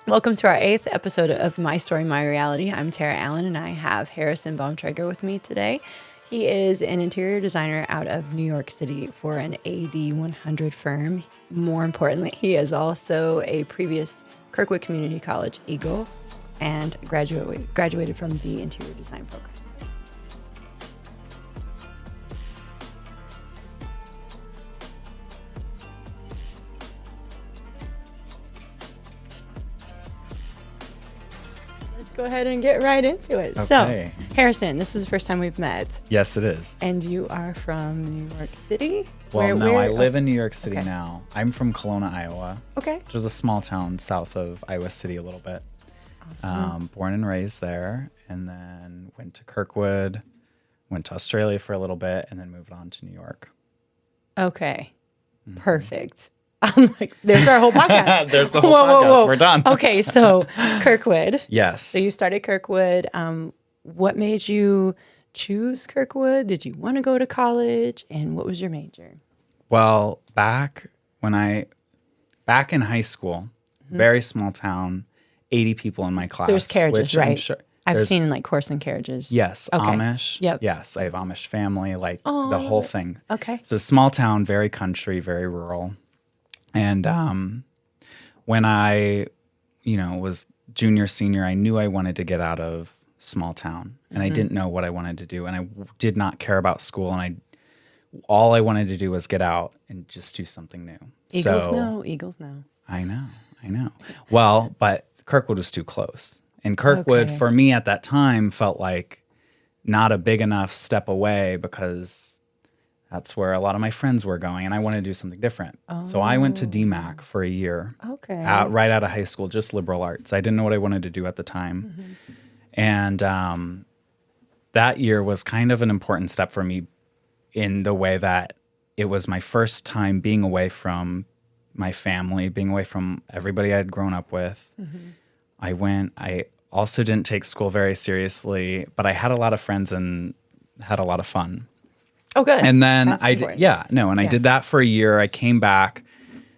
Welcome to our 8th episode of My Story, My Reality. I'm Tara Allen, and I have Harrison Bontrager with me today. He is an interior designer out of New York City for an AD 100 firm. More importantly, he is also a previous Kirkwood Community College Eagle and graduated from the interior design program. Go ahead and get right into it. Okay. So, Harrison, this is the first time we've met. Yes, it is. And you are from New York City? Well, I live in New York City now. I'm from Kelowna, Iowa. Okay. Which is a small town south of Iowa City a little bit. Awesome. Born and raised there, and then went to Kirkwood, went to Australia for a little bit, and then moved on to New York. Okay. Mm-hmm. Perfect. I'm like, there's our whole podcast. There's the whole podcast. Whoa. We're done. Okay, so Kirkwood. Yes. So you started Kirkwood. What made you choose Kirkwood? Did you want to go to college? And what was your major? Well, back in high school, very small town, 80 people in my class. There's carriages, right? I'm sure, I've seen like horse and carriages. Yes, okay. Amish. Yep. Yes, I have Amish family, like the whole thing. Okay. So small town, very country, very rural. And when I, was junior, senior, I knew I wanted to get out of small town, and I didn't know what I wanted to do, and I did not care about school, and all I wanted to do was get out and just do something new. Eagles know. I know. Well, but Kirkwood was too close, and Kirkwood for me at that time felt like not a big enough step away because that's where a lot of my friends were going, and I wanted to do something different. Oh. So I went to DMAC for a year, right out of high school, just liberal arts. I didn't know what I wanted to do at the time. And that year was kind of an important step for me in the way that it was my first time being away from my family, being away from everybody I had grown up with. I also didn't take school very seriously, but I had a lot of friends and had a lot of fun. Oh, good. And then I did that for a year. I came back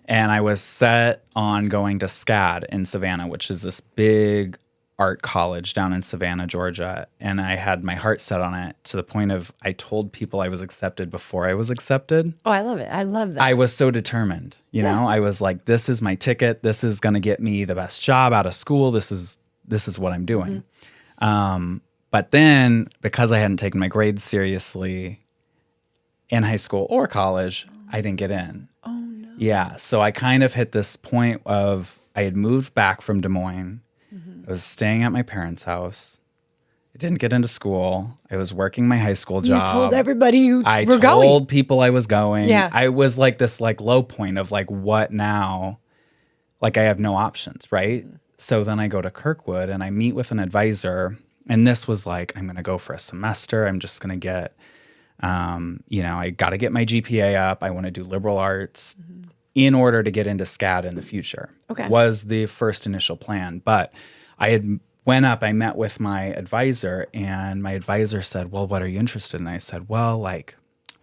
and I was set on going to SCAD in Savannah, which is this big art college down in Savannah, Georgia. And I had my heart set on it to the point of I told people I was accepted before I was accepted. Oh, I love it. I love that. I was so determined, you know, I was like, this is my ticket. This is going to get me the best job out of school. This is what I'm doing. But then because I hadn't taken my grades seriously in high school or college, I didn't get in. Oh, no. Yeah. So I kind of hit this point of I had moved back from Des Moines. I was staying at my parents' house. I didn't get into school. I was working my high school job. You told everybody you were going. I told people I was going. Yeah. I was like this low point of what now? I have no options, right? So then I go to Kirkwood and I meet with an advisor. And this was I'm going to go for a semester. I'm just going to get... I got to get my GPA up. I want to do liberal arts in order to get into SCAD in the future. Okay. Was the first initial plan. But I met with my advisor, and my advisor said, well, what are you interested in? And I said, well,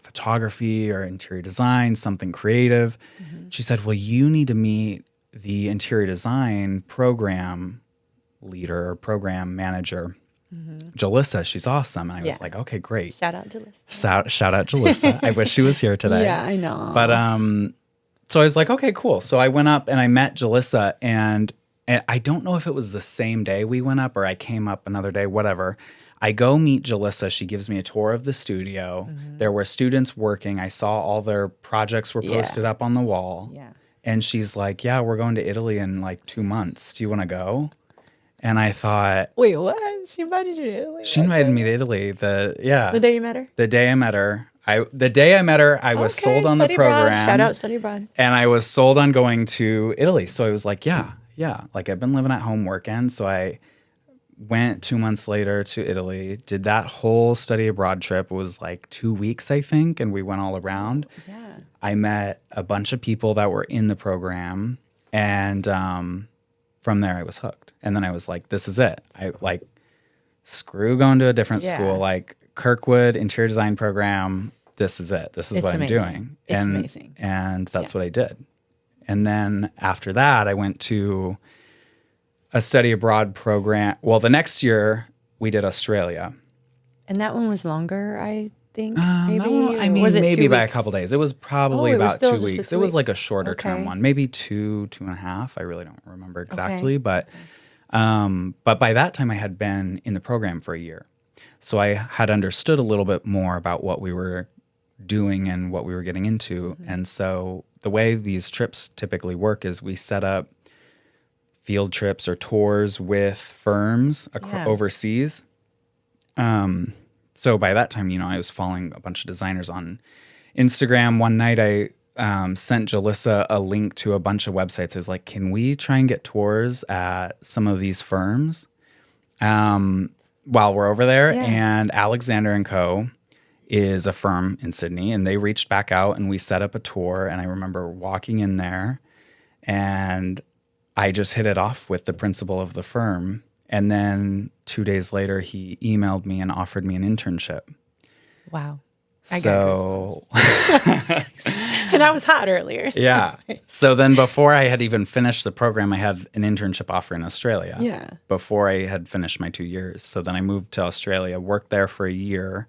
photography or interior design, something creative. She said, well, you need to meet the interior design program leader or program manager, Jalissa. She's awesome. And I was like, okay, great. Shout out Jalissa. Shout out Jalissa. I wish she was here today. Yeah, I know. But so I was like, okay, cool. So I went up and I met Jalissa, and I don't know if it was the same day we went up or I came up another day, whatever. I go meet Jalissa. She gives me a tour of the studio. There were students working. I saw all their projects were posted up on the wall. Yeah. And she's like, yeah, we're going to Italy in 2 months. Do you want to go? And I thought... Wait, what? She invited you to Italy? She invited me to Italy. The day you met her? The day I met her. I was sold on the program. Abroad. Shout out Study Abroad. And I was sold on going to Italy. So I was like, yeah. I've been living at home working. So I went 2 months later to Italy, did that whole study abroad trip. It was 2 weeks, I think. And we went all around. Yeah. I met a bunch of people that were in the program. And from there, I was hooked. And then I was like, this is it. Screw going to a different school. Kirkwood interior design program. This is it. This is what I'm doing. It's amazing. And that's what I did. And then after that, I went to a study abroad program. Well, the next year we did Australia. And that one was longer, I think, maybe? That one, I Or mean, was it maybe 2 by a weeks? couple days. It was probably it was about still 2 just a weeks. 2 It was week. like a shorter term Okay. one, maybe two and a half. I really don't remember exactly, Okay. but by that time I had been in the program for a year, so I had understood a little bit more about what we were doing and what we were getting into. And so the way these trips typically work is we set up field trips or tours with firms Yeah. overseas. So by that time, I was following a bunch of designers on Instagram. One night I sent Jalissa a link to a bunch of websites. I was like, can we try and get tours at some of these firms while we're over there? Yeah. And Alexander and Co. is a firm in Sydney, and they reached back out and we set up a tour. And I remember walking in there and I just hit it off with the principal of the firm. And then 2 days later, he emailed me and offered me an internship. Wow. So, and I was hot earlier. So. yeah. So then before I had even finished the program, I had an internship offer in Australia. Yeah. Before I had finished my 2 years. So then I moved to Australia, worked there for a year,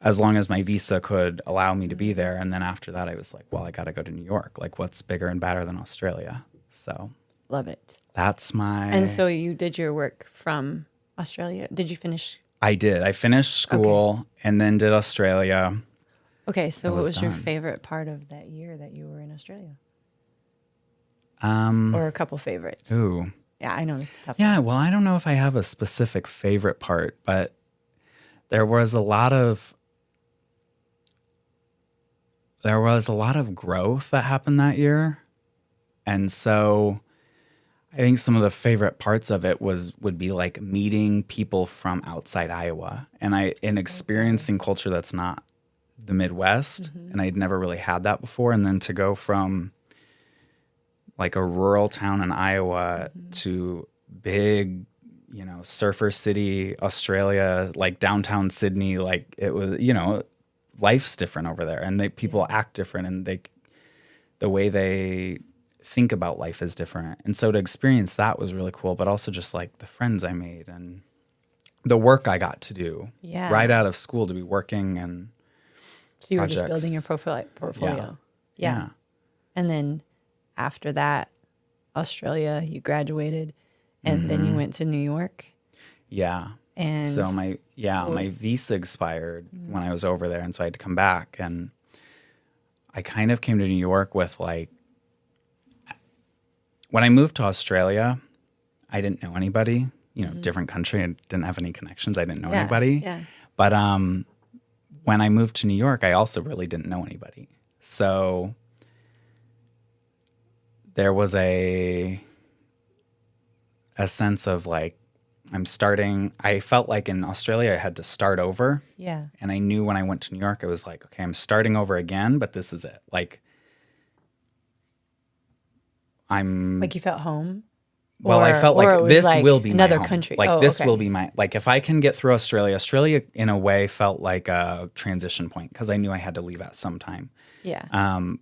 as long as my visa could allow me to be there. And then after that, I was like, well, I got to go to New York. Like, what's bigger and badder than Australia? So Love it. that's my... And so you did your work from Australia. Did you finish? I did. I finished school and then did Australia. Okay, so what was was your done. favorite part of that year that you were in Australia? Or a couple favorites? Ooh. Yeah, I know this is tough. Yeah, well, I don't know if I have a specific favorite part, but there was a lot of growth that happened that year. And so I think some of the favorite parts of it would be like meeting people from outside Iowa and experiencing culture that's not the Midwest. And I'd never really had that before. And then to go from like a rural town in Iowa to big, surfer city, Australia, like downtown Sydney, like it was, life's different over there, and people act different, and the way they think about life is different. And so to experience that was really cool, but also just like the friends I made and the work I got to do right out of school, to be working and So you projects. were just building your portfolio. Yeah. And then after that, Australia, you graduated, and then you went to New York. Yeah. And so my visa expired when I was over there, and so I had to come back. And I kind of came to New York with like, when I moved to Australia, I didn't know anybody. Different country, I didn't have any connections. I didn't know anybody. Yeah. But when I moved to New York, I also really didn't know anybody. So there was a sense of like, I felt like in Australia I had to start over. Yeah. And I knew when I went to New York, I was like, okay, I'm starting over again, but this is it. Like Like you felt home? Well, I felt like this will be another my home. country. Like this will be like if I can get through Australia in a way felt like a transition point because I knew I had to leave at some time. Yeah.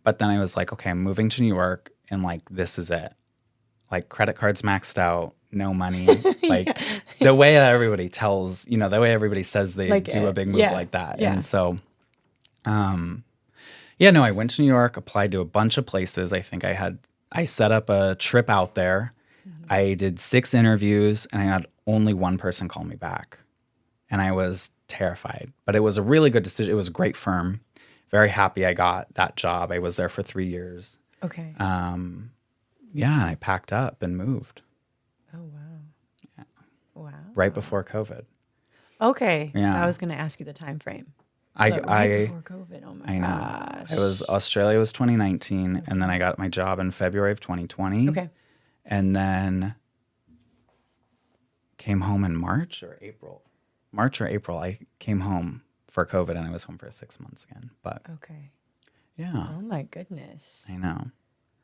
But then I was like, okay, I'm moving to New York, and like this is it. Like credit cards maxed out, no money. Like the way that everybody tells, the way everybody says they Like do a big move like that. Yeah. And so, I went to New York, applied to a bunch of places. I think I set up a trip out there. I did 6 interviews, and I had only one person call me back. And I was terrified. But it was a really good decision. It was a great firm. Very happy I got that job. I was there for 3 years. Okay. And I packed up and moved. Oh, wow. Yeah. Wow. Right before COVID. Okay. Yeah. So I was going to ask you the time frame. Right before COVID. Oh, my I know. gosh. Australia was 2019, and then I got my job in February of 2020. Okay. And then came home in March or April. I came home for COVID, and I was home for 6 months again. But Okay. yeah. Oh, my goodness. I know.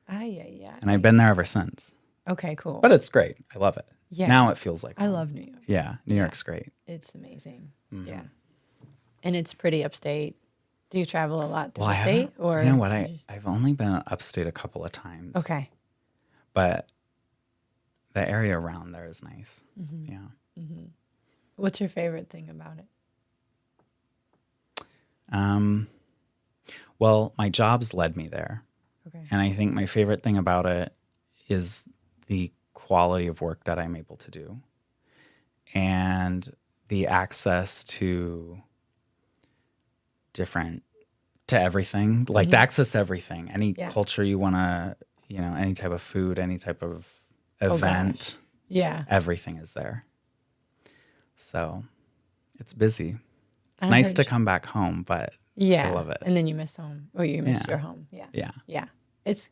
Yeah. And I've been there ever since. Okay, cool. But it's great. I love it. Yeah. Now it feels like I home. love New York. Yeah. New York's great. It's amazing. Yeah. And it's pretty upstate. Do you travel a lot to Well, the state? Or you know what? I've only been upstate a couple of times. Okay. But the area around there is nice. Yeah. What's your favorite thing about it? Well, my jobs led me there. Okay. And I think my favorite thing about it is the quality of work that I'm able to do and the access to everything, like the access to everything, any culture you want to, any type of food, any type of event, everything is there. So it's busy. It's nice to come back home, but I love it. And then you miss home, or you miss your home. Yeah. It's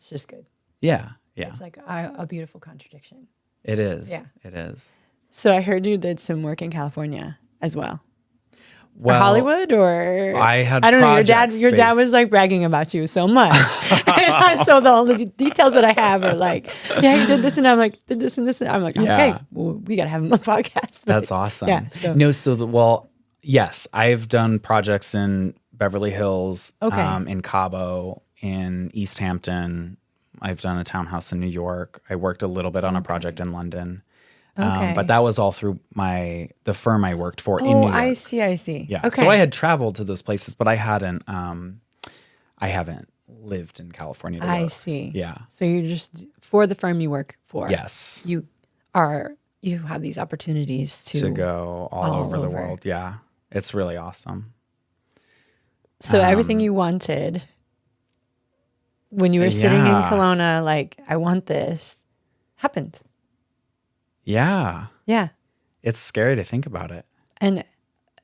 just good. Yeah. It's like a beautiful contradiction. It is. Yeah. It is. So I heard you did some work in California as well. Well, or Hollywood, or I don't know. Your dad was like bragging about you so much, and so all the details that I have are like, yeah, you did this, and I'm like, did this and this, and I'm like, okay, well, we gotta have him on the podcast. That's awesome. Yeah. Yes, I've done projects in Beverly Hills, in Cabo, in East Hampton. I've done a townhouse in New York. I worked a little bit on a project in London. But that was all through the firm I worked for in New York. I see. Yeah. Okay. So I had traveled to those places, but I haven't lived in California. I see. Yeah. So you just, for the firm you work for. Yes. You have these opportunities to go all over the world. Yeah. It's really awesome. So everything you wanted when you were sitting in Kelowna, like, I want this, happened. Yeah. Yeah. It's scary to think about it. And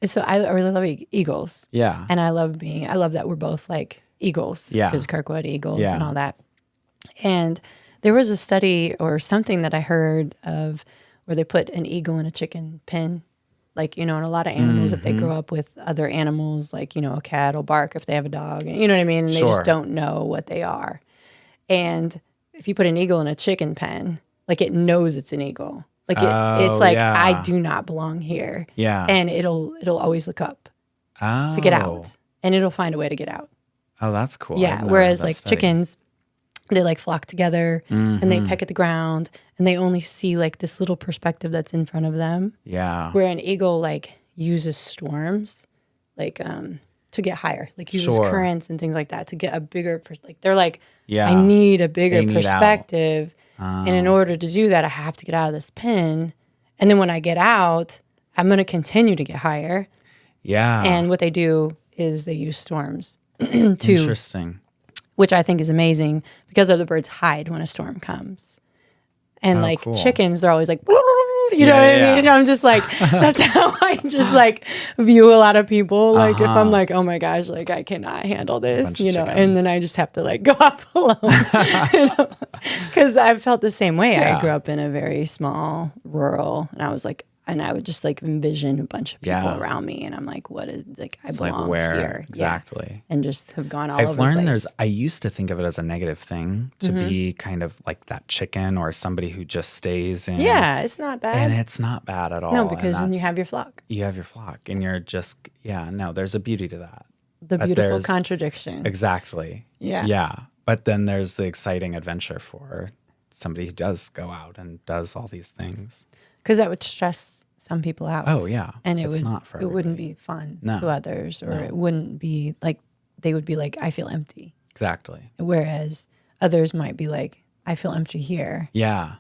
so I really love eagles. Yeah. And I love that we're both like eagles. Yeah. Because Kirkwood Eagles and all that. And there was a study or something that I heard of where they put an eagle in a chicken pen. Like, and a lot of animals, if they grow up with other animals, like, a cat will bark if they have a dog. You know what I mean? And they just don't know what they are. And if you put an eagle in a chicken pen, like, it knows it's an eagle. Like it's like, I do not belong here. Yeah. And it'll always look up to get out. And it'll find a way to get out. Oh, that's cool. Yeah. Whereas like chickens, they like flock together and they peck at the ground and they only see like this little perspective that's in front of them. Yeah. Where an eagle like uses storms like to get higher, like uses currents and things like that to get a bigger, they're like, I need a bigger perspective. And in order to do that, I have to get out of this pen. And then when I get out, I'm going to continue to get higher. Yeah. And what they do is they use storms Interesting. Which I think is amazing because other birds hide when a storm comes. And cool. Chickens, they're always like, you know what I mean? And I'm just like, that's how I just like view a lot of people. Like if I'm like, oh my gosh, like I cannot handle this, and then I just have to like go off alone. Because I've felt the same way. Yeah. I grew up in a very small rural, and I was like, and I would just like envision a bunch of people around me, and I'm like, what is like I belong here exactly, and just have gone all over. I've learned I used to think of it as a negative thing to be kind of like that chicken or somebody who just stays in. Yeah, it's not bad, and it's not bad at all. No, because then you have your flock. You have your flock, and you're just there's a beauty to that. The beautiful contradiction. Exactly. Yeah. Yeah, but then there's the exciting adventure for somebody who does go out and does all these things. Because that would stress some people out. Oh, yeah. And it wouldn't be fun to others, or it wouldn't be like, they would be like, I feel empty. Exactly. Whereas others might be like, I feel empty here. Yeah.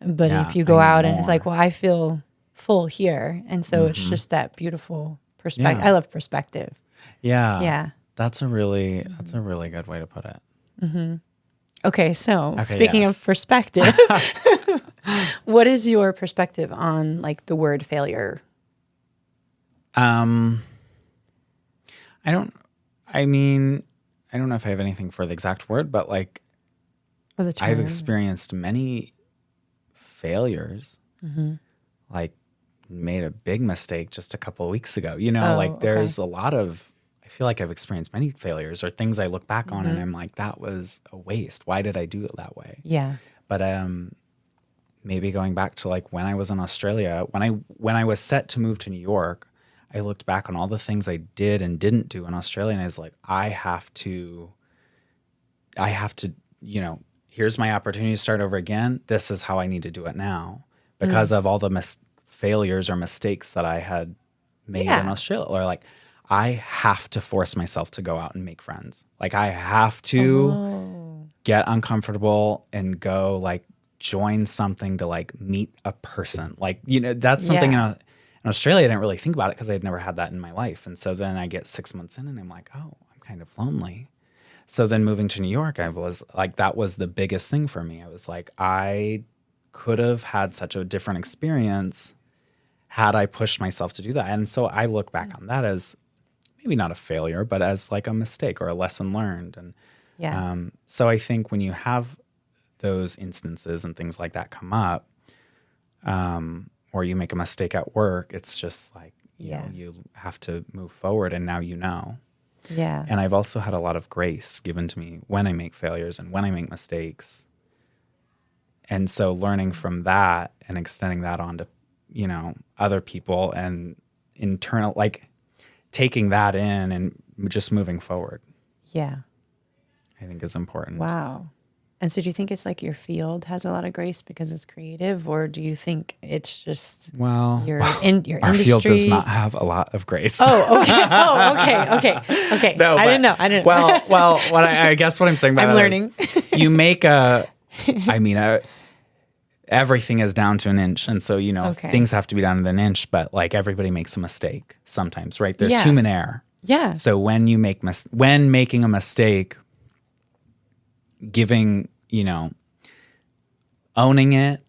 But if you go out and it's like, well, I feel full here. And so it's just that beautiful perspective. I love perspective. Yeah. Yeah. That's a really good way to put it. Mm-hmm. Okay, so speaking of perspective, what is your perspective on like the word failure? I don't know if I have anything for the exact word, but like I've experienced many failures. Like made a big mistake just a couple of weeks ago. There's a lot of, I feel like I've experienced many failures or things I look back on and I'm like, that was a waste. Why did I do it that way? Yeah. But maybe going back to like when I was in Australia, when I was set to move to New York, I looked back on all the things I did and didn't do in Australia, and I was like, I have to, here's my opportunity to start over again. This is how I need to do it now because of all the failures or mistakes that I had made in Australia. Or like, I have to force myself to go out and make friends. Like I have to get uncomfortable and go like join something to like meet a person. Like, that's something in Australia, I didn't really think about it because I had never had that in my life. And so then I get 6 months in and I'm like, oh, I'm kind of lonely. So then moving to New York, I was like, that was the biggest thing for me. I was like, I could have had such a different experience had I pushed myself to do that. And so I look back on that as maybe not a failure, but as like a mistake or a lesson learned. And so I think when you have those instances and things like that come up, or you make a mistake at work, it's just like, you know, you have to move forward and now you know. Yeah. And I've also had a lot of grace given to me when I make failures and when I make mistakes. And so learning from that and extending that onto, other people and internal, like taking that in and just moving forward. Yeah. I think is important. Wow. And so do you think it's like your field has a lot of grace because it's creative, or do you think it's just your our industry? field does not have a lot of grace. Oh, okay. Okay. No, I didn't know. Well, I guess what I'm saying about I'm that learning. is you make everything is down to an inch. And so, things have to be down to an inch, but like everybody makes a mistake sometimes, right? There's human error. Yeah. So when you make when making a mistake, giving, owning it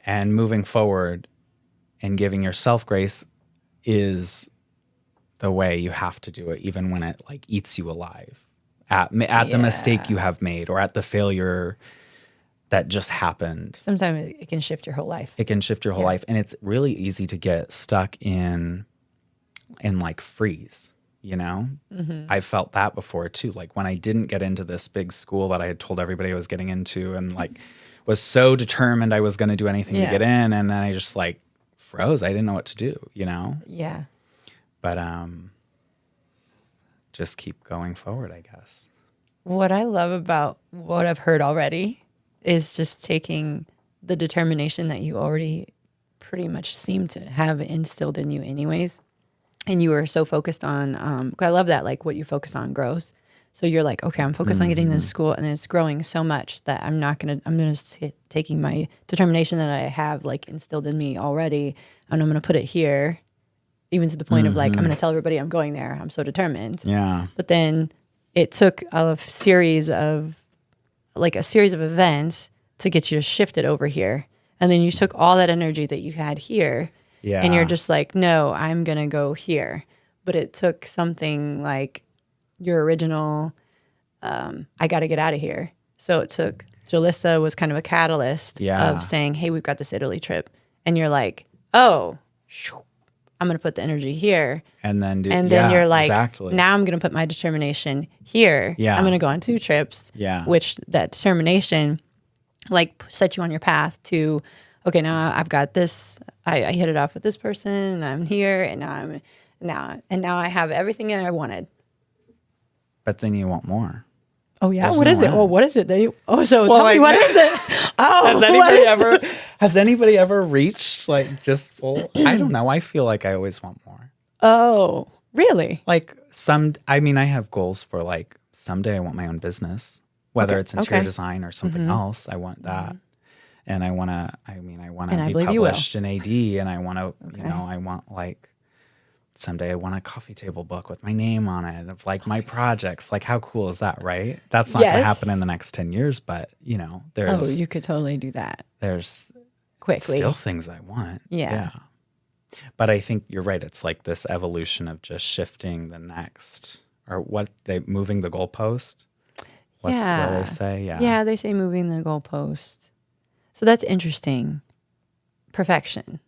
and moving forward and giving yourself grace is the way you have to do it, even when it like eats you alive at the mistake you have made or at the failure that just happened. Sometimes it can shift your whole life. It can shift your whole life. And it's really easy to get stuck in like freeze. I felt that before too. Like when I didn't get into this big school that I had told everybody I was getting into and like was so determined I was going to do anything to get in. And then I just like froze. I didn't know what to do, Yeah. But just keep going forward, I guess. What I love about what I've heard already is just taking the determination that you already pretty much seem to have instilled in you anyways. And you were so focused on, I love that, like what you focus on grows. So you're like, okay, I'm focused on getting this school and it's growing so much that I'm taking my determination that I have like instilled in me already and I'm going to put it here, even to the point of like, I'm going to tell everybody I'm going there. I'm so determined. Yeah. But then it took a series of events to get you to shift it over here. And then you took all that energy that you had here. Yeah. And you're just like, no, I'm going to go here. But it took something like your original, I got to get out of here. So it took, Jalissa was kind of a catalyst of saying, hey, we've got this Italy trip. And you're like, oh, I'm going to put the energy here. And then you're like, exactly. Now I'm going to put my determination here. Yeah. I'm going to go on 2 trips. Yeah. Which that determination like set you on your path to, okay, now I've got this. I hit it off with this person, and I'm here, and now I have everything that I wanted. But then you want more. Oh yeah, what is it? Well, what is it that you? Oh, so tell me what is it? Oh, has anybody ever reached like just full? I don't know. I feel like I always want more. Oh, really? Like I have goals for like someday I want my own business, whether it's interior design or something else. I want that. And I want to be published in AD, and I want to, I want like someday I want a coffee table book with my name on it of like my projects. Like how cool is that, right? That's not going to happen in the next 10 years, but there's. Oh, you could totally do that. There's quickly still things I want. Yeah. But I think you're right. It's like this evolution of just shifting the next, or moving the goalpost. What they say? Yeah. Yeah, they say moving the goalpost. So that's interesting. Perfection.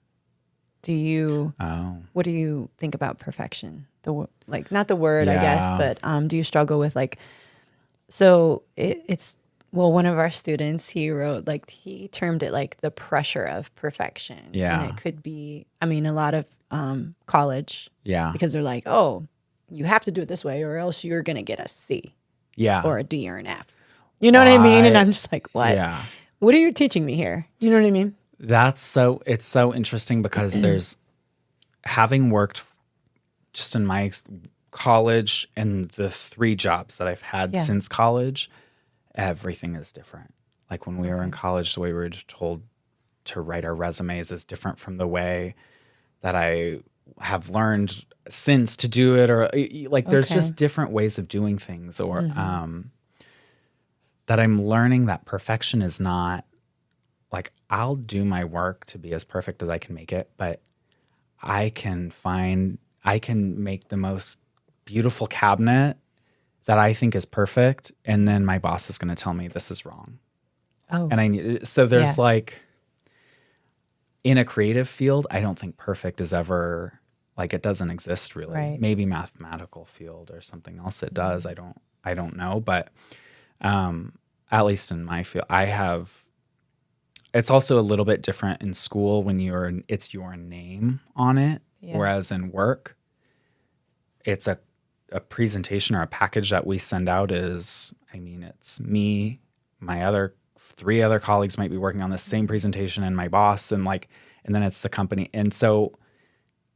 What do you think about perfection? Not the word, I guess, but do you struggle with like, so one of our students, he wrote, like, he termed it like the pressure of perfection. Yeah. And it could be, a lot of college. Yeah. Because they're like, oh, you have to do it this way or else you're going to get a C. Yeah. Or a D or an F. You know what I mean? And I'm just like, what? Yeah. What are you teaching me here? You know what I mean? It's so interesting because there's, having worked just in my college and the 3 jobs that I've had since college, everything is different. Like when we were in college, the way we were told to write our resumes is different from the way that I have learned since to do it, or like there's just different ways of doing things, or that I'm learning that perfection is not like, I'll do my work to be as perfect as I can make it, but I can make the most beautiful cabinet that I think is perfect, and then my boss is going to tell me this is wrong. Oh. And so there's like, in a creative field, I don't think perfect is ever, like, it doesn't exist really. Right. Maybe mathematical field or something else it does. I don't know, but at least in my field, it's also a little bit different in school when it's your name on it, whereas in work, it's a presentation or a package that we send out it's me, my 3 other colleagues might be working on the same presentation, and my boss, and then it's the company. And so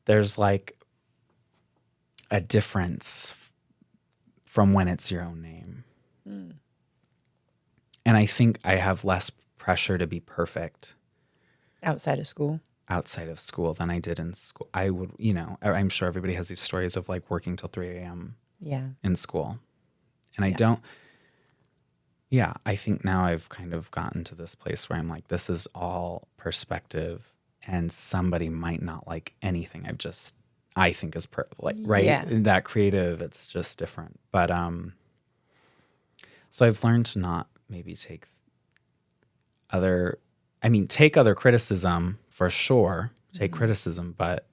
there's like a difference from when it's your own name. And I think I have less pressure to be perfect outside of school than I did in school. I would, I'm sure everybody has these stories of like working till 3 a.m. in school. And I think now I've kind of gotten to this place where I'm like, this is all perspective, and somebody might not like anything I think is right? Yeah. That creative, it's just different. But so I've learned to not maybe take other criticism for sure, criticism, but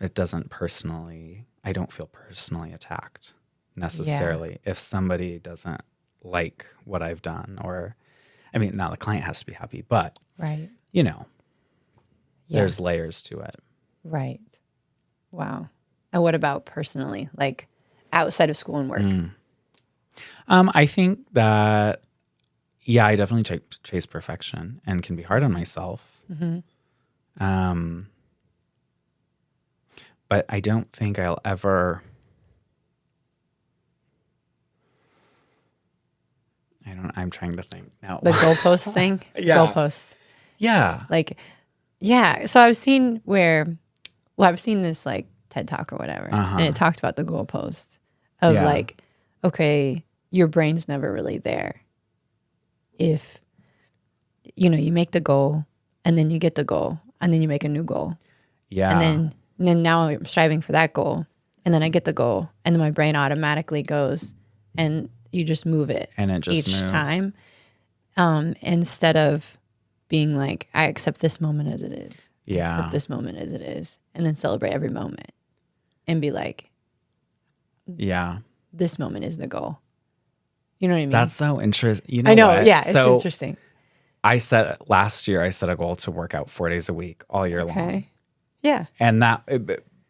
I don't feel personally attacked necessarily if somebody doesn't like what I've done, or, now the client has to be happy, but right. There's layers to it. Right. Wow. And what about personally, like outside of school and work? I think that, I definitely chase perfection and can be hard on myself. But I don't think I'll ever, I'm trying to think now. The goalpost thing? Goalpost. Yeah. So I've seen I've seen this like TED Talk or whatever, and it talked about the goalpost of like, okay, your brain's never really there. If, you make the goal, and then you get the goal, and then you make a new goal. Yeah. And then now I'm striving for that goal, and then I get the goal, and then my brain automatically goes, and you just move it, and it just each moves. time, instead of being like, I accept this moment as it is. Yeah. Accept this moment as it is, and then celebrate every moment, and be like, this moment is the goal. You know what I mean? That's so interesting. I know. What? Yeah, it's interesting. Last year I set a goal to work out 4 days a week all year long. Yeah. And that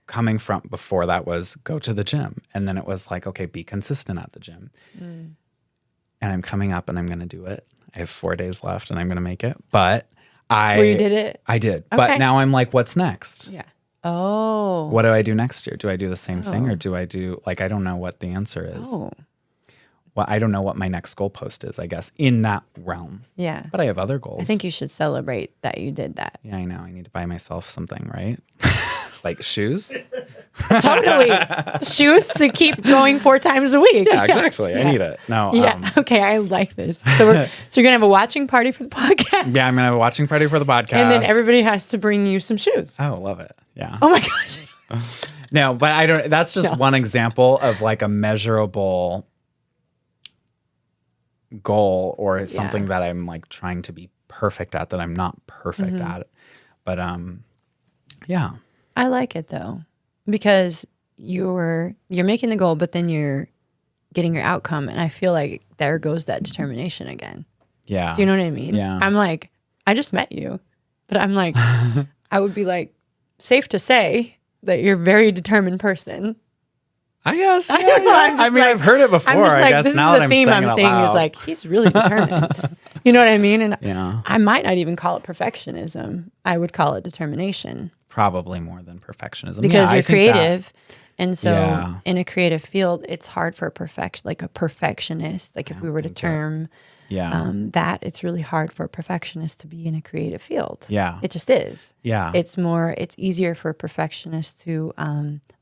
coming from before that was go to the gym. And then it was like, okay, be consistent at the gym. And I'm coming up and I'm going to do it. I have 4 days left and I'm going to make it. But you did it? I did. Okay. But now I'm like, what's next? Yeah. Oh. What do I do next year? Do I do the same thing, or do I do, I don't know what the answer is. Oh. Well, I don't know what my next goalpost is, I guess, in that realm. Yeah. But I have other goals. I think you should celebrate that you did that. Yeah, I know. I need to buy myself something, right? Like shoes? Totally. Shoes to keep going 4 times a week. Yeah, exactly. I need it. No. Yeah. Okay, I like this. So you're going to have a watching party for the podcast? Yeah, I'm going to have a watching party for the podcast. And then everybody has to bring you some shoes. Oh, love it. Yeah. Oh my gosh. No, but that's just one example of like a measurable goal, or something that I'm like trying to be perfect at that I'm not perfect at. But yeah. I like it though, because you're making the goal, but then you're getting your outcome, and I feel like there goes that determination again. Yeah. Do you know what I mean? Yeah. I'm like, I just met you, but I'm like, I would be like, safe to say that you're a very determined person. I guess. I don't know. I mean, I've heard it before. I'm just I like, guess this now is that the theme I'm saying seeing it is out like, he's really determined. You know what I mean? And yeah. I might not even call it perfectionism. I would call it determination. Probably more than perfectionism. Because yeah, you're creative. And so Yeah. in a creative field, it's hard for a perfectionist. Like if we were to term that, it's really hard for a perfectionist to be in a creative field. Yeah. It just is. Yeah. It's easier for a perfectionist to,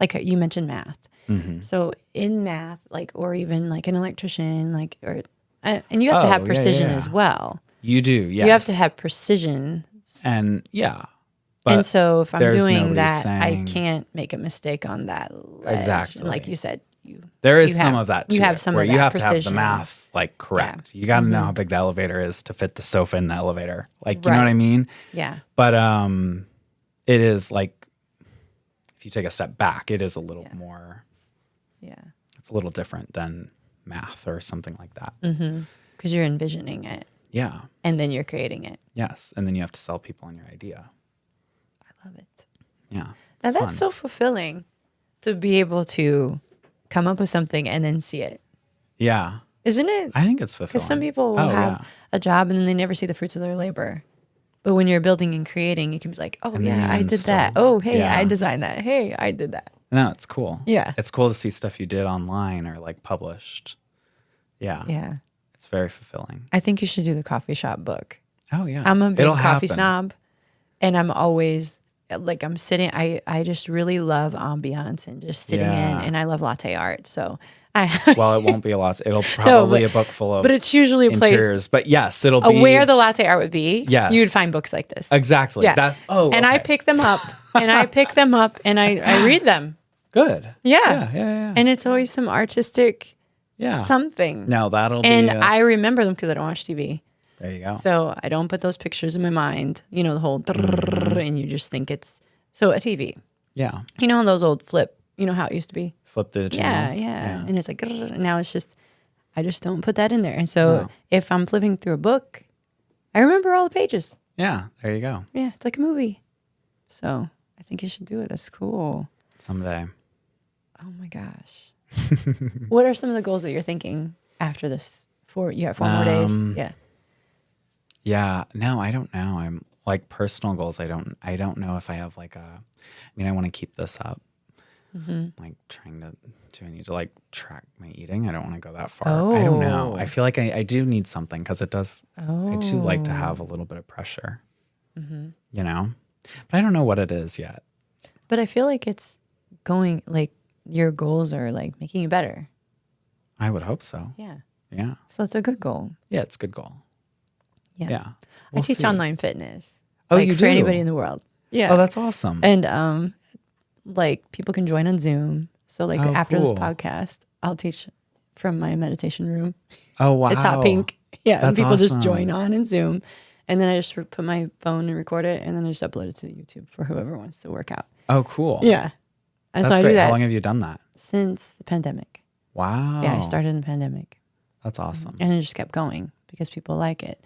like you mentioned math. Mm-hmm. So in math, like, or even like an electrician, like, and you have to have precision as well. You do, yes. You have to have precision. And and so if I'm doing that, saying, I can't make a mistake on that ledge. Exactly. And like you said, there is some of that too. You have some where of that you have precision. to have the math like correct. Yeah. You got to know how big the elevator is to fit the sofa in the elevator. Like, you know what I mean? Yeah. But it is like, if you take a step back, it is a little more. Yeah. It's a little different than math or something like that. Because you're envisioning it. Yeah. And then you're creating it. Yes. And then you have to sell people on your idea. I love it. Yeah. Now that's so fulfilling to be able to come up with something and then see it. Yeah. Isn't it? I think it's fulfilling. Because some people will have a job and then they never see the fruits of their labor. But when you're building and creating, you can be like, oh, and yeah, I did that. Oh, hey, I designed that. Hey, I did that. No, it's cool. Yeah. It's cool to see stuff you did online or like published. Yeah. Yeah. It's very fulfilling. I think you should do the coffee shop book. Oh, yeah. I'm a big coffee snob. And I'm always like, I'm sitting, I just really love ambiance and just sitting in, and I love latte art. So well, it won't be a lot. It'll probably a book full of but it's usually a interiors. place. But yes, it'll be where the latte art would be. Yes. You'd find books like this. Exactly. Yeah. And I pick them up and I read them. Good. Yeah. Yeah. And it's always some artistic something. No, that'll be. And I remember them because I don't watch TV. There you go. So I don't put those pictures in my mind, you know, the whole and you just think it's so a TV. Yeah. You know, those old flip, you know how it used to be? Flip through the channels. Yeah. And it's like, now it's just, I just don't put that in there. And so if I'm flipping through a book, I remember all the pages. Yeah. There you go. Yeah. It's like a movie. So I think you should do it. That's cool. Someday. Oh my gosh. What are some of the goals that you're thinking after this? You have 4 more days? Yeah. Yeah. No, I don't know. I'm like personal goals. I don't know if I have like I want to keep this up. Like do I need to like track my eating? I don't want to go that far. I don't know. I feel like I do need something because it does. I do like to have a little bit of pressure, you know, but I don't know what it is yet. But I feel like it's going like your goals are like making you better. I would hope so. Yeah. Yeah. So it's a good goal. Yeah, it's a good goal. Yeah. I teach online fitness. Oh, like you for do? anybody in the world. Yeah. Oh, that's awesome. And like people can join on Zoom. So like after this cool. podcast, I'll teach from my meditation room. Oh, wow. It's hot pink. Yeah. That's and people just awesome. join on in Zoom. And then I just put my phone and record it. And then I just upload it to YouTube for whoever wants to work out. Oh, cool. Yeah. And That's so I great. do that How long have you done that? since the pandemic. Wow. Yeah. I started in the pandemic. That's awesome. And it just kept going because people like it.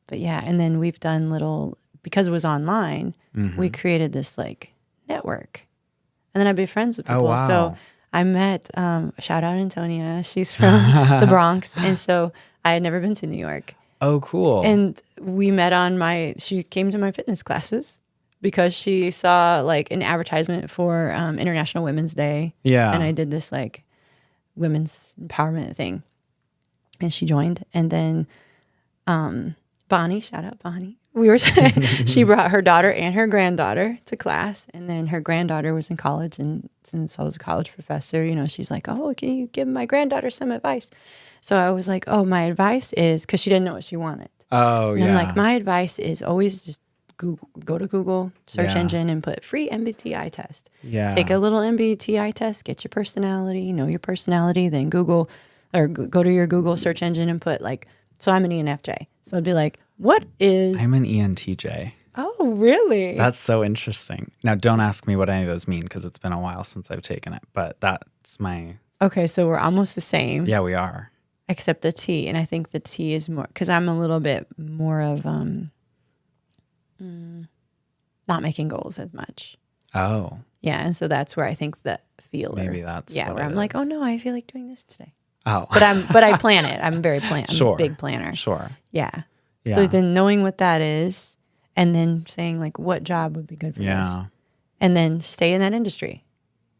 But yeah, and then we've done because it was online, we created this like network. And then I'd be friends with people. Oh, wow. So I met, shout out Antonia, she's from the Bronx. And so I had never been to New York. Oh, cool. And we met she came to my fitness classes because she saw like an advertisement for International Women's Day. Yeah. And I did this like women's empowerment thing. And she joined. And then Bonnie, shout out Bonnie. She brought her daughter and her granddaughter to class. And then her granddaughter was in college. And since I was a college professor, you know, she's like, oh, can you give my granddaughter some advice? So I was like, oh, my advice is, because she didn't know what she wanted. Oh, and yeah. I'm like, my advice is always just go to Google search engine and put free MBTI test. Yeah. Take a little MBTI test, get your personality, know your personality, then Google or go to your Google search engine and put like, so I'm an ENFJ. So it'd be like, what is... I'm an ENTJ. Oh, really? That's so interesting. Now, don't ask me what any of those mean because it's been a while since I've taken it, but that's my... Okay, so we're almost the same. Yeah, we are. Except the T. And I think the T is more... Because I'm a little bit more of not making goals as much. Oh, Yeah. And so that's where I think the feeler. maybe that's yeah, what where it I'm like, is. oh no, I feel like doing this today. Oh, But I plan it. I'm very I'm sure. a big planner. Sure. Yeah. Yeah. So then knowing what that is and then saying like what job would be good for this. Yeah. And then stay in that industry.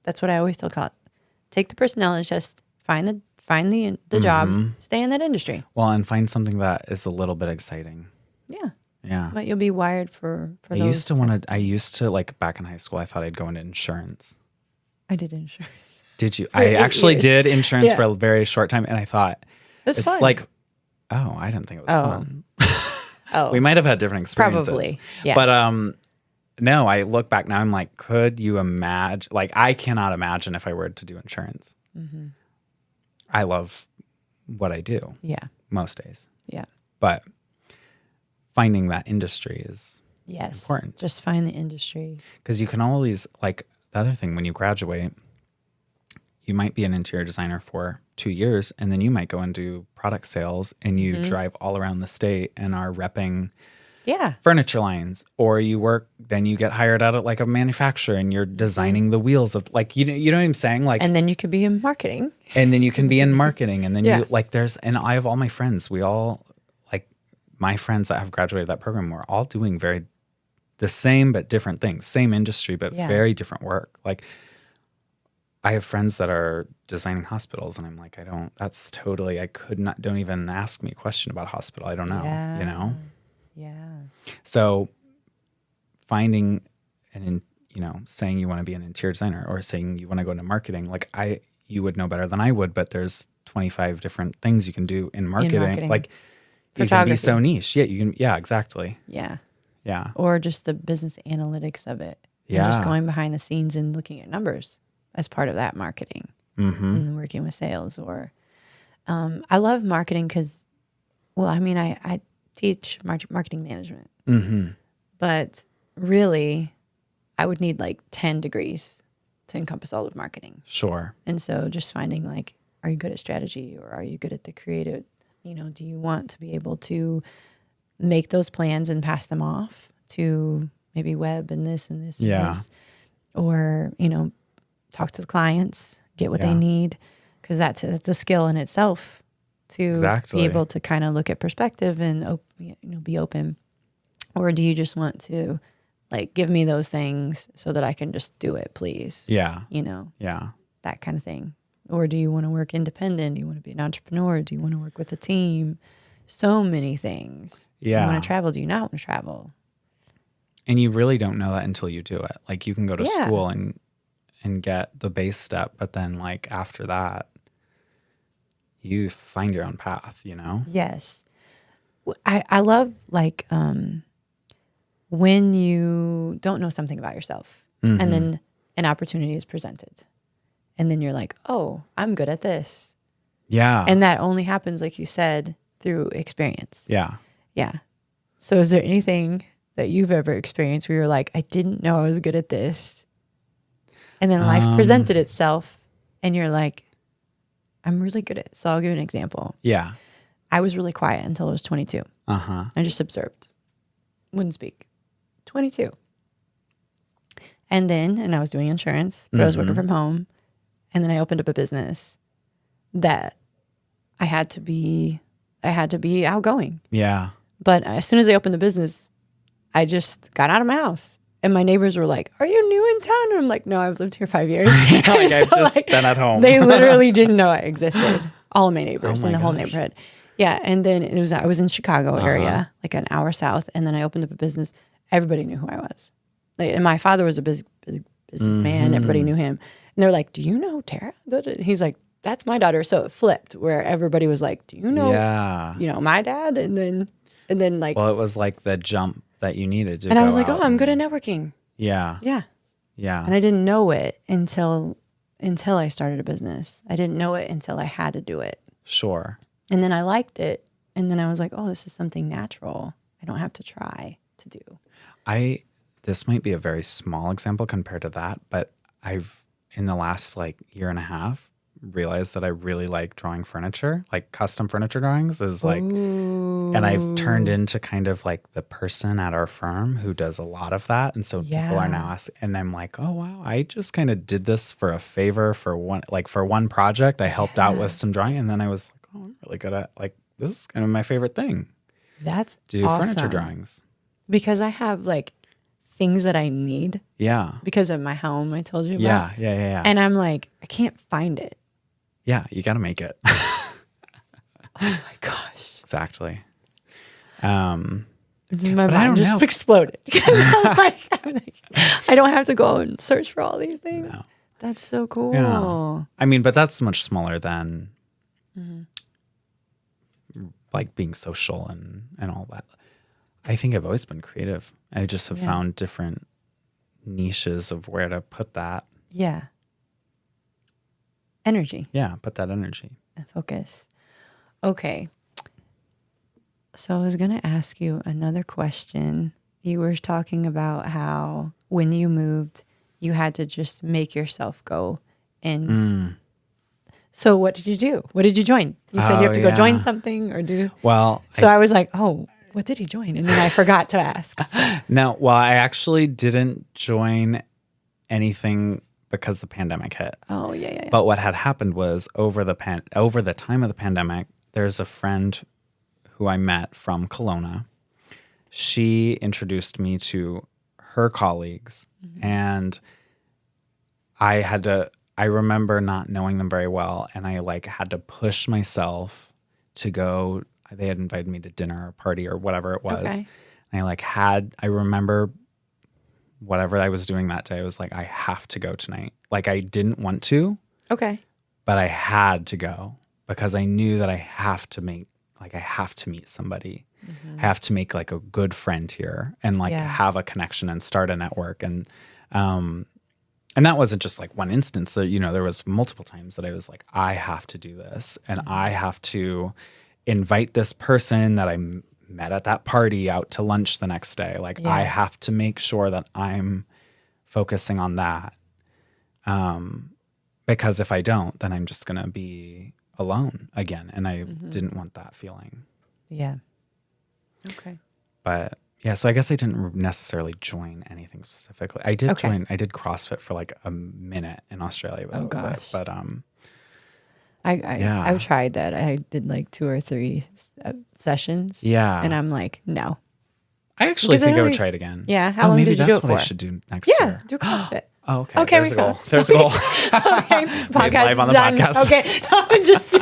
That's what I always tell Scott. Take the personality test, find the jobs, stay in that industry. Well, and find something that is a little bit exciting. Yeah. Yeah. But you'll be wired for I those. I used to like back in high school, I thought I'd go into insurance. I did insurance. Did you? For I 8 actually years. did insurance Yeah. for a very short time. And I thought It's fun. like, oh, I didn't think it was fun. Oh. We might have had different experiences. Probably. Yeah. But no, I look back now, I'm like, could you imagine? Like, I cannot imagine if I were to do insurance. Mm-hmm. I love what I do. Yeah. Most days. Yeah. But finding that industry is Yes. important. Just find the industry. Because you can always, like, the other thing, when you graduate, you might be an interior designer for 2 years, and then you might go and do product sales, and you drive all around the state and are repping furniture lines, or then you get hired out at like a manufacturer and you're designing the wheels of like, you know what I'm saying? Like, And then you could be in marketing. and then you can be in marketing, and then Yeah. you like, and I have all my friends, we all like my friends that have graduated that program, we're all doing the same, but different things, same industry, but very different work. Like I have friends that are designing hospitals, and I'm like, don't even ask me a question about hospital. I don't know, you know? Yeah. So finding saying you want to be an interior designer or saying you want to go into marketing, like you would know better than I would, but there's 25 different things you can do in marketing. Like you can be so niche. Yeah, you can. Yeah, exactly. Yeah. Yeah. Or just the business analytics of it. Yeah. And just going behind the scenes and looking at numbers as part of that marketing and working with sales. Or I love marketing because, well, I mean, I teach marketing management, but really I would need like 10 degrees to encompass all of marketing. Sure. And so just finding like, are you good at strategy, or are you good at the creative? Do you want to be able to make those plans and pass them off to maybe web and this and this and this, or, talk to the clients, get what they need. Cause that's the skill in itself to be able to kind of look at perspective and, be open. Or do you just want to like, give me those things so that I can just do it, please? Yeah. Yeah. That kind of thing. Or do you want to work independent? Do you want to be an entrepreneur? Do you want to work with a team? So many things. Do you want to travel? Do you not want to travel? And you really don't know that until you do it. Like you can go to school and get the base step, but then like after that, you find your own path, Yes. I love like when you don't know something about yourself and then an opportunity is presented. And then you're like, oh, I'm good at this. Yeah. And that only happens, like you said, through experience. Yeah. Yeah. So is there anything that you've ever experienced where you're like, I didn't know I was good at this, and then life presented itself and you're like, I'm really good at it. So I'll give you an example. Yeah. I was really quiet until I was 22. Uh-huh. I just observed. Wouldn't speak. 22. And I was doing insurance, but I was working from home. And then I opened up a business that I had to be outgoing. Yeah. But as soon as I opened the business, I just got out of my house. And my neighbors were like, are you new in town? And I'm like, no, I've lived here 5 years. Like I've just been at home. They literally didn't know I existed. All of my neighbors in the whole gosh. neighborhood. Yeah. And then I was in Chicago area, like an hour south. And then I opened up a business. Everybody knew who I was. And my father was a businessman. Everybody knew him. And they're like, do you know Tara? He's like, that's my daughter. So it flipped where everybody was like, do you know, my dad? And then like, well, it was like the jump that you needed to. And I was like, oh, I'm good at networking. Yeah. Yeah. Yeah. And I didn't know it until I started a business. I didn't know it until I had to do it. Sure. And then I liked it. And then I was like, oh, this is something natural. I don't have to try to do. This might be a very small example compared to that, but in the last like year and a half, realized that I really like drawing furniture, like custom furniture drawings is like, Ooh. and I've turned into kind of like the person at our firm who does a lot of that. And so people are now asking, and I'm like, oh, wow, I just kind of did this for a favor for one project. I helped out with some drawing. And then I was like, oh, I'm really good at like, this is kind of my favorite thing. That's Do awesome. furniture drawings. Because I have like things that I need. Yeah. Because of my home I told you about. Yeah. And I'm like, I can't find it. Yeah, you got to make it. Oh my gosh. Exactly. My mind just exploded. I'm like, I don't have to go and search for all these things. No. That's so cool. Yeah. I mean, but that's much smaller than like being social and all that. I think I've always been creative. I just have found different niches of where to put that. Yeah. Energy. Yeah, put that energy. And focus. Okay. So I was going to ask you another question. You were talking about how when you moved, you had to just make yourself go. And so what did you do? What did you join? You said you have to go join something or do. Well, so I was like, oh, what did he join? And then I forgot to ask. So. No, well, I actually didn't join anything because the pandemic hit. Oh, yeah. But what had happened was over the time of the pandemic, there's a friend who I met from Kelowna. She introduced me to her colleagues, and I remember not knowing them very well, and I like had to push myself to go. They had invited me to dinner or party or whatever it was. Okay. And I remember whatever I was doing that day, I was like, I have to go tonight. Like I didn't want to. Okay. But I had to go because I knew that I have to meet somebody. I have to make like a good friend here and like have a connection and start a network. And that wasn't just like one instance. There was multiple times that I was like, I have to do this and I have to invite this person that I met at that party out to lunch the next day. Like I have to make sure that I'm focusing on that. Because if I don't, then I'm just going to be alone again. And I didn't want that feeling. Yeah. Okay. But yeah, so I guess I didn't necessarily join anything specifically. I did I did CrossFit for like a minute in Australia. But gosh. But I've tried that. I did like 2 or 3 sessions. Yeah. And I'm like, no. I actually think I would try it again. Yeah. How long did you do it for? Maybe that's what I should do next year. Yeah, do CrossFit. Oh, okay. Okay, there's a goal. There's a goal. Okay, podcast live on the done. podcast. Okay, no, I'm just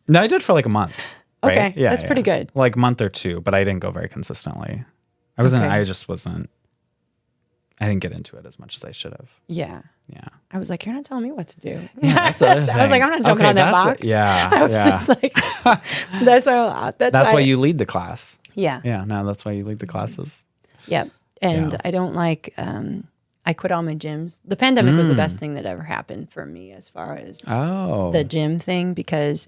no, I did for like a month. Right? Okay, yeah, that's pretty good. Like a month or 2, but I didn't go very consistently. I didn't get into it as much as I should have. Yeah. Yeah. I was like, you're not telling me what to do. Yeah, that's I was like, I'm not jumping on that box. I was just like, that's why you lead the class. Yeah. Yeah. No, that's why you lead the classes. Yep. And I don't like, I quit all my gyms. The pandemic was the best thing that ever happened for me as far as the gym thing, because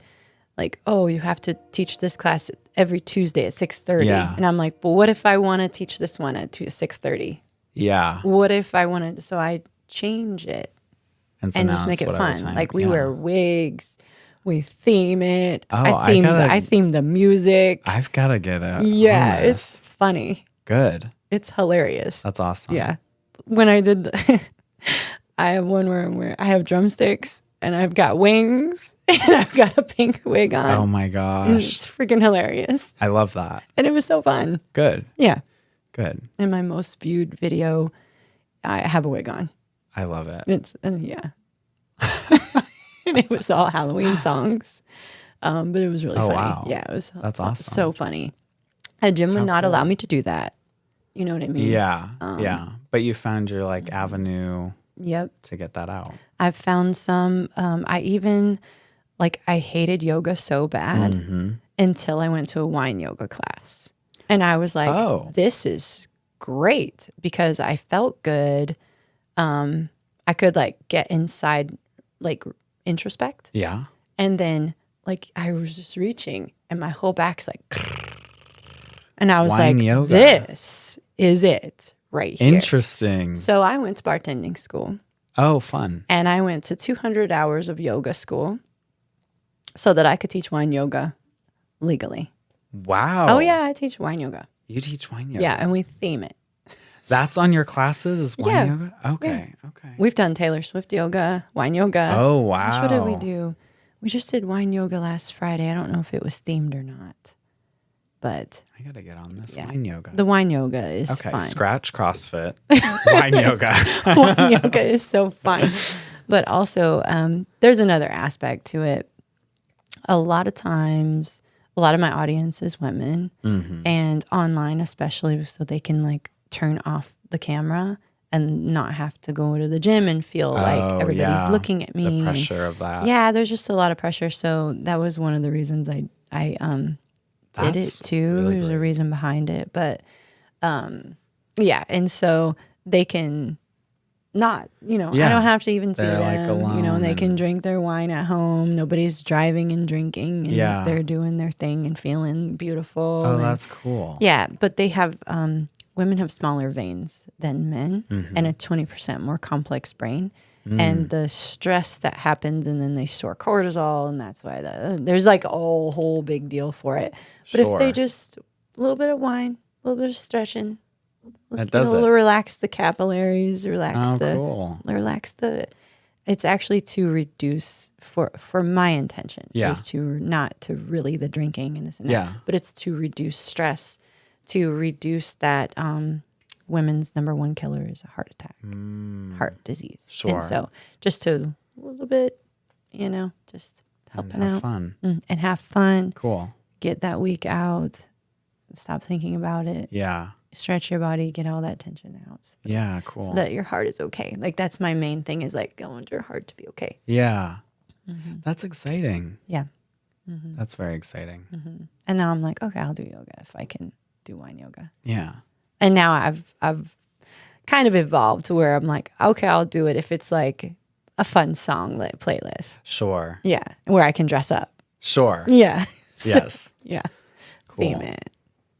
like, you have to teach this class every Tuesday at 6:30. Yeah. And I'm like, well, what if I want to teach this one at 6:30? Yeah. What if I wanted, so I change it and just make it fun. Time. Like we wear wigs, we theme it. I themed the music. I've got to get it. Yeah, it's funny. Good. It's hilarious. That's awesome. Yeah. When I did, I have one where I have drumsticks and I've got wings and I've got a pink wig on. Oh my gosh. And it's freaking hilarious. I love that. And it was so fun. Good. Yeah. Good. In my most viewed video, I have a wig on. I love it. It's yeah. And it was all Halloween songs. But it was really funny. Wow. Yeah, it was That's awesome. So funny. A gym would not allow me to do that. You know what I mean? Yeah. Yeah. But you found your like avenue to get that out. I've found some I even I hated yoga so bad until I went to a wine yoga class. And I was like, this is great because I felt good. I could get inside, introspect. Yeah. And then I was just reaching and my whole back's and I was wine yoga. This is it right here. Interesting. So I went to bartending school. Oh, fun. And I went to 200 hours of yoga school so that I could teach wine yoga legally. Wow. Oh, yeah, I teach wine yoga. You teach wine yoga? Yeah, and we theme it. That's on your classes is wine yoga? Okay, okay. We've done Taylor Swift yoga, wine yoga. Oh, wow. Gosh, what did we do? We just did wine yoga last Friday. I don't know if it was themed or not. But I got to get on this wine yoga. The wine yoga is okay, fun. Scratch CrossFit. Wine yoga. Wine yoga is so fun. But also, there's another aspect to it. A lot of times, a lot of my audience is women, and online especially, so they can like turn off the camera and not have to go to the gym and feel like everybody's looking at me. The pressure of that. Yeah, there's just a lot of pressure. So that was one of the reasons I did it too. Really There's great. a reason behind it, but yeah, and so they can not, I don't have to even see They're, them, like, and they can alone drink their wine at home. Nobody's driving and drinking, and they're doing their thing and feeling beautiful. Oh, and, that's cool. yeah, but they have women have smaller veins than men and a 20% more complex brain. And the stress that happens, and then they store cortisol, and that's why there's like a whole big deal for it. But if they just a little bit of wine, a little bit of stretching, that does it. Relax the capillaries, relax cool. It's actually to reduce for my intention is to not to really the drinking and this and that, but it's to reduce stress, to reduce that. Women's number one killer is a heart attack, heart disease. Sure. And so just to a little bit, just helping out. Fun. And have fun. Cool. Get that week out. Stop thinking about it. Yeah. Stretch your body, get all that tension out. Yeah, cool. So that your heart is okay. Like that's my main thing is like I want your heart to be okay. Yeah. That's exciting. Yeah. That's very exciting. And now I'm like, okay, I'll do yoga if I can do wine yoga. Yeah. And now I've kind of evolved to where I'm like, okay, I'll do it if it's like a fun song playlist. Sure. Yeah, where I can dress up. Sure. Yeah. Yes. Yeah. Cool. Theme it.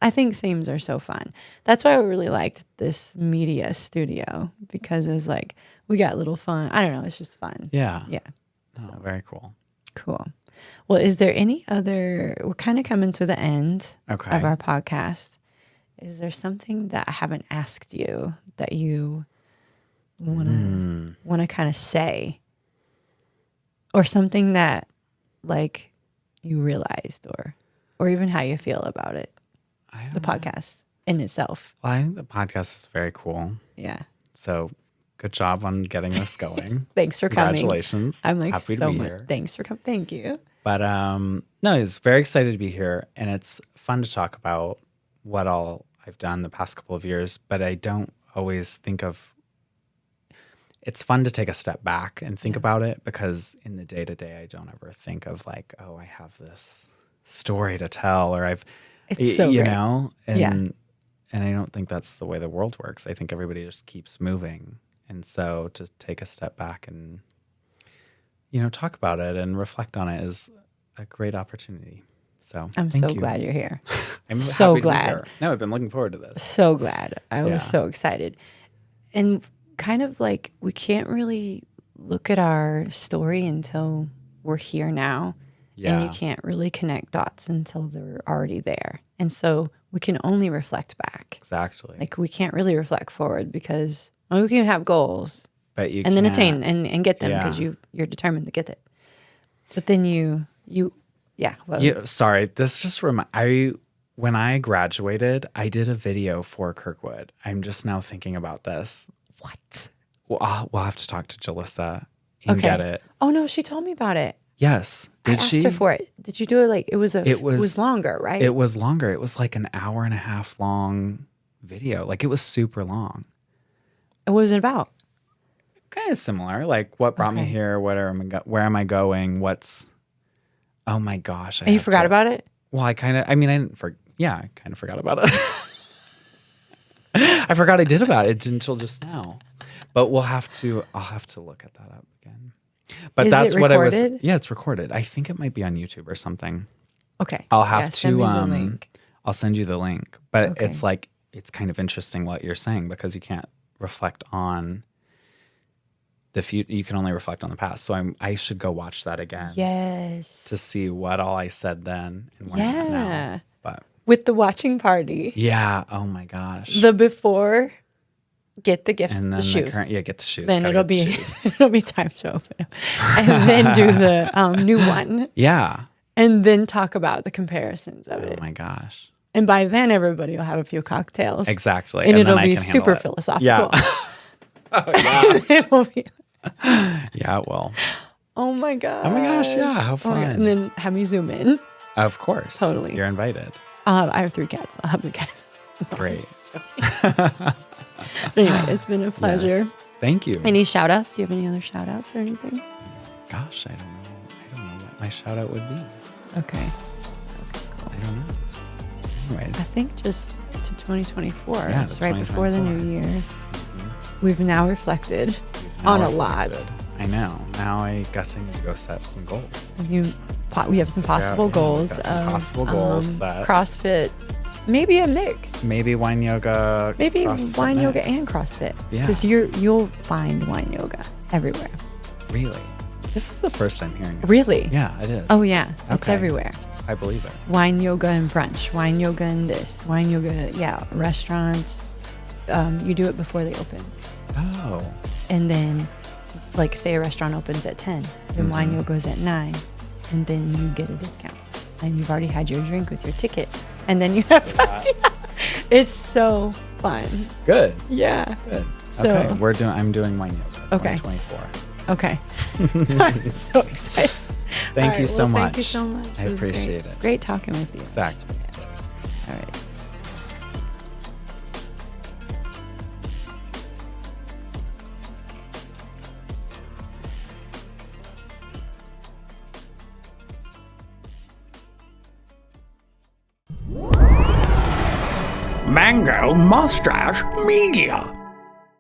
I think themes are so fun. That's why I really liked this media studio because it was like we got little fun. I don't know. It's just fun. Yeah. Yeah. Oh, very cool. Cool. Well, is there any other? We're kind of coming to the end of our podcast. Is there something that I haven't asked you that you want to kind of say, or something that like you realized, or even how you feel about it? The podcast in itself. Well, I think the podcast is very cool. Yeah. So good job on getting this going. Thanks for coming. Congratulations. I'm like happy so to be much. here. Thanks for coming. Thank you. But no, it's very excited to be here, and it's fun to talk about what all I've done the past couple of years. But I don't always think of. It's fun to take a step back and think about it because in the day to day, I don't ever think of like, oh, I have this story to tell, or It's so great. and I don't think that's the way the world works. I think everybody just keeps moving, and so to take a step back and talk about it and reflect on it is a great opportunity. So I'm so glad you're here. I'm so happy to be glad. here. No, I've been looking forward to this. So glad. I was so excited. And kind of like we can't really look at our story until we're here now. Yeah. And you can't really connect dots until they're already there. And so we can only reflect back. Exactly. Like we can't really reflect forward because we can have goals but you and then can't. attain and get them because you're determined to get it. But then sorry, this just when I graduated, I did a video for Kirkwood. I'm just now thinking about this. What? Well, we'll have to talk to Jalissa and get it. Oh no, she told me about it. Yes. I asked her for it. Did you do it? Like it was longer, right? It was longer. It was like an hour and a half long video. Like it was super long. What was it about? Kind of similar. Like what brought me here? Where am I going? Oh my gosh. And you forgot about it? Well, I kind of forgot about it. I forgot I did about it until just now. But I'll have to look at that up again. But that's what I was. Yeah, it's recorded. I think it might be on YouTube or something. Okay. I'll have to. Send me the link. I'll send you the link. But it's kind of interesting what you're saying because you can't reflect on you can only reflect on the past. So I should go watch that again. Yes. To see what all I said then and where I'm at now. But with the watching party. Yeah. Oh my gosh. The before, get the gifts, and then the shoes. Get the shoes. Then it'll be time to open them, and then do the new one. Yeah. And then talk about the comparisons of it. Oh my gosh. And by then, everybody will have a few cocktails. Exactly. And it'll be super philosophical. Yeah. Oh, yeah. It'll be. Yeah, it will. Oh my gosh. Oh my gosh, yeah. How fun. And then have me zoom in. Of course. Totally. You're invited. I have 3 cats. I'll have the cats. Great. But anyway, it's been a pleasure. Yes. Thank you. Any shout outs? Do you have any other shout outs or anything? Gosh, I don't know what my shout out would be. Okay, cool. I don't know. Anyways. I think just to 2024. Yeah, it's right before the new year. Mm-hmm. We've now reflected on a lot. I know. Now I guess I need to go set some goals. We have some possible goals. That CrossFit, maybe a mix. Maybe wine yoga. Maybe CrossFit wine mix. yoga and CrossFit. Yeah. Because you'll find wine yoga everywhere. Really? This is the first I'm hearing it. Really? Yeah, it is. Oh yeah, it's Okay. everywhere. I believe it. Wine yoga and brunch. Wine yoga and this. Wine yoga, yeah. Restaurants. You do it before they open. Oh. And then, like, say a restaurant opens at 10, then wine yoga goes at 9, and then you get a discount. And you've already had your drink with your ticket. And then you have It's so fun. Good. Yeah. Good. So, okay. I'm doing wine yoga. Okay. 2024. Okay. I'm so excited. Thank you so much. Thank you so much. I appreciate it. Great talking with you. Exactly. Yes. All right. Mango Mustache Media.